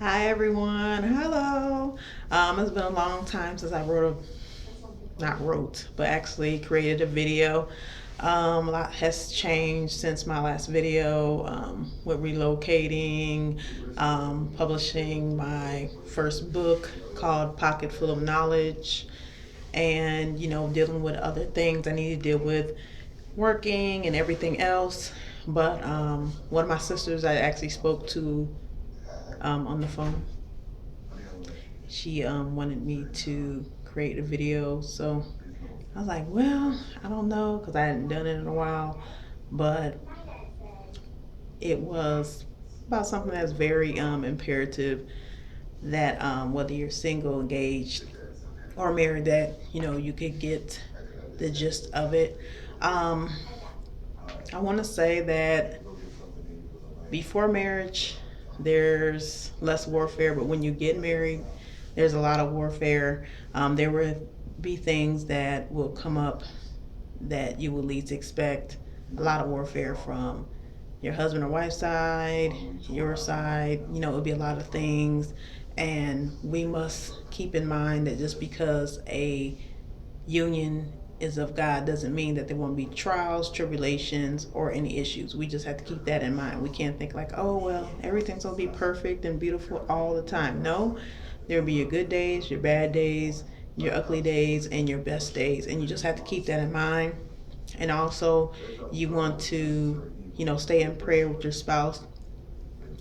Hi everyone. Hello. It's been a long time since I not wrote, but actually created a video. A lot has changed since my last video with relocating, publishing my first book called Pocket Full of Knowledge, and dealing with other things I need to deal with, working and everything else. But one of my sisters I actually spoke to on the phone. She wanted me to create a video, so I was like, well, I don't know because I hadn't done it in a while, but it was about something that's very imperative that whether you're single, engaged, or married, that you could get the gist of it. Um, I want to say that before marriage, there's less warfare, but when you get married, there's a lot of warfare. There will be things that will come up that you will least expect. A lot of warfare from your husband or wife's side, your side. It'll be a lot of things. And we must keep in mind that just because a union is of God doesn't mean that there won't be trials, tribulations, or any issues. We just have to keep that in mind. We can't think like, oh, well, everything's going to be perfect and beautiful all the time. No, there'll be your good days, your bad days, your ugly days, and your best days. And you just have to keep that in mind. And also, you want to, stay in prayer with your spouse.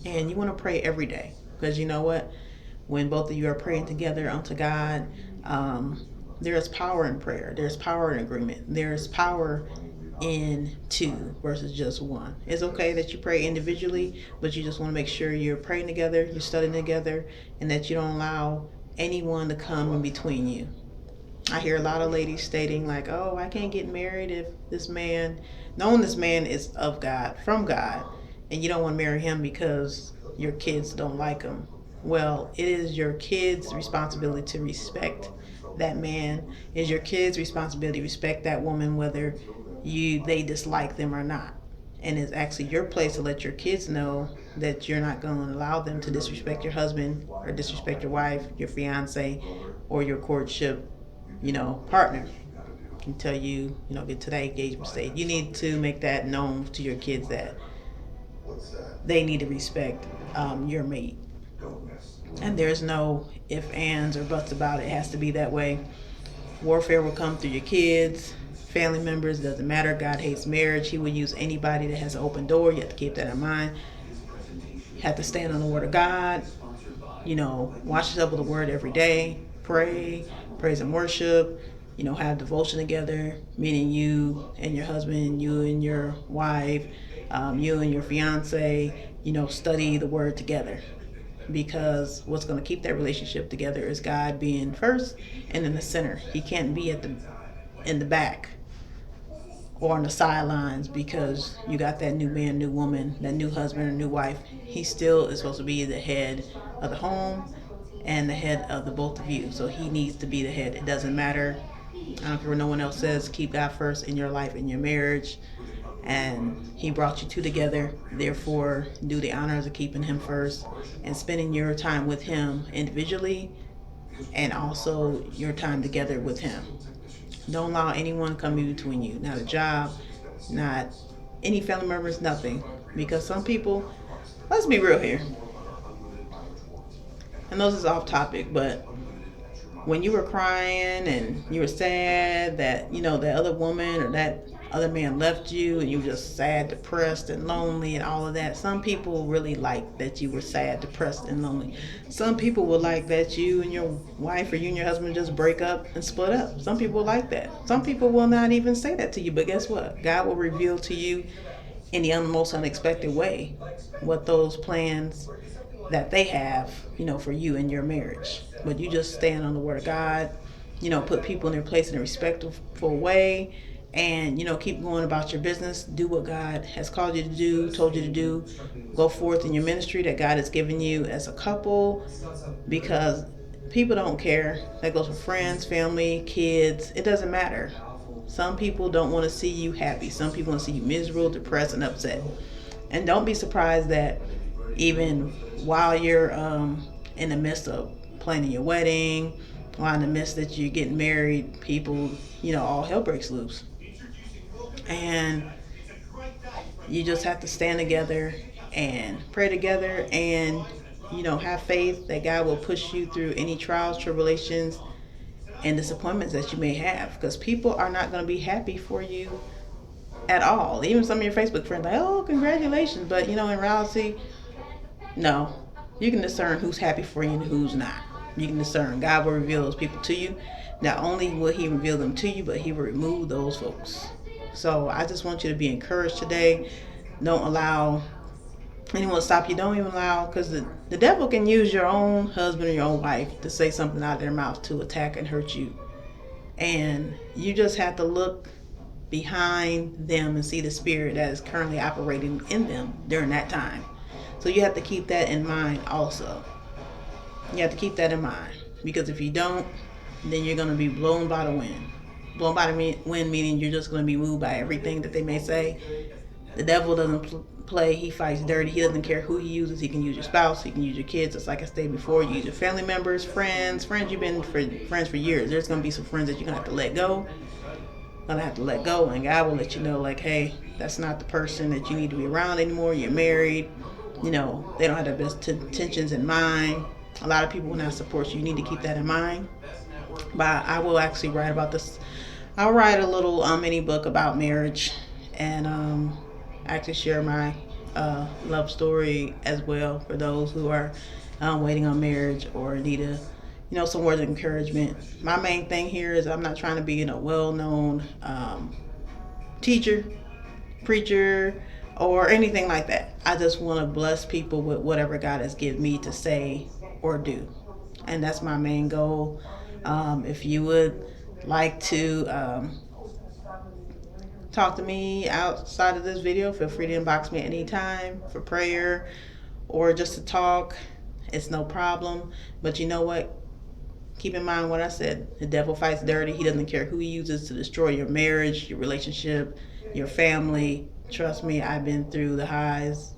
And you want to pray every day. Because you know what? When both of you are praying together unto God, there's power in prayer. There's power in agreement. There's power in two versus just one. It's okay that you pray individually, but you just want to make sure you're praying together, you're studying together, and that you don't allow anyone to come in between you. I hear a lot of ladies stating like, "Oh, I can't get married if this man, knowing this man is of God, from God, and you don't want to marry him because your kids don't like him." Well, it is your kids' responsibility to respect that man. It is your kids' responsibility to respect that woman, whether they dislike them or not. And it's actually your place to let your kids know that you're not going to allow them to disrespect your husband or disrespect your wife, your fiance, or your courtship, partner. Until get to that engagement stage, you need to make that known to your kids that they need to respect your mate. And there's no if, ands, or buts about it. It has to be that way. Warfare will come through your kids, family members, doesn't matter. God hates marriage. He will use anybody that has an open door. You have to keep that in mind. You have to stand on the word of God. Watch yourself with the word every day. Pray, praise and worship. Have devotion together, meaning you and your husband, you and your wife, you and your fiance, study the word together. Because what's going to keep that relationship together is God being first and in the center. He can't be in the back or on the sidelines because you got that new man, new woman, that new husband or new wife. He still is supposed to be the head of the home and the head of the both of you. So he needs to be the head. It doesn't matter. I don't care what no one else says. Keep God first in your life, in your marriage. And he brought you two together. Therefore, do the honors of keeping him first and spending your time with him individually and also your time together with him. Don't allow anyone to come in between you. Not a job, not any family members, nothing. Because some people, let's be real here. I know this is off topic, but when you were crying and you were sad that, that other woman or that other man left you and you were just sad, depressed, and lonely and all of that, some people really like that you were sad, depressed, and lonely. Some people would like that you and your wife or you and your husband just break up and split up. Some people like that. Some people will not even say that to you, but guess what? God will reveal to you in the most unexpected way what those plans that they have, for you and your marriage. But you just stand on the word of God, put people in their place in a respectful way, and keep going about your business. Do what God has called you to do, told you to do. Go forth in your ministry that God has given you as a couple, because people don't care. That goes for friends, family, kids. It doesn't matter. Some people don't want to see you happy. Some people want to see you miserable, depressed, and upset. And don't be surprised that even while you're in the midst of planning your wedding, while in the midst that you're getting married, people, all hell breaks loose. And you just have to stand together and pray together and, have faith that God will push you through any trials, tribulations, and disappointments that you may have. Because people are not going to be happy for you at all. Even some of your Facebook friends, like, oh, congratulations. But, in reality, no. You can discern who's happy for you and who's not. You can discern. God will reveal those people to you. Not only will He reveal them to you, but He will remove those folks. So I just want you to be encouraged today. Don't allow anyone to stop you. Don't even allow, because the devil can use your own husband or your own wife to say something out of their mouth to attack and hurt you. And you just have to look behind them and see the spirit that is currently operating in them during that time. So you have to keep that in mind also. You have to keep that in mind, because if you don't, then you're going to be blown by the wind. Blown by the wind meaning you're just going to be moved by everything that they may say. The devil doesn't play. He fights dirty. He doesn't care who he uses. He can use your spouse. He can use your kids. Just like I stated before, you use your family members, friends you've been friends for years. There's going to be some friends that you're going to have to let go. And God will let you know, like, hey, that's not the person that you need to be around anymore. You're married. They don't have their best intentions in mind. A lot of people will not support you. You need to keep that in mind. But I will actually write about this. I'll write a little mini book about marriage, and actually share my love story as well for those who are waiting on marriage or need some words of encouragement. My main thing here is I'm not trying to be a well-known teacher, preacher, or anything like that. I just want to bless people with whatever God has given me to say or do. And that's my main goal. If you would like to talk to me outside of this video, feel free to inbox me anytime for prayer or just to talk. It's no problem. But you know what? Keep in mind what I said. The devil fights dirty. He doesn't care who he uses to destroy your marriage, your relationship, your family. Trust me, I've been through the highs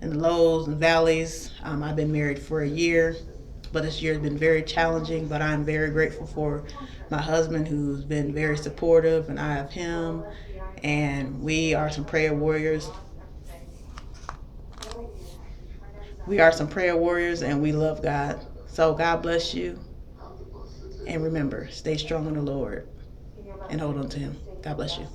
and the lows and valleys. I've been married for a year, but this year has been very challenging. But I'm very grateful for my husband, who's been very supportive, and I have him. And we are some prayer warriors. We are some prayer warriors, and we love God. So God bless you. And remember, stay strong in the Lord and hold on to Him. God bless you.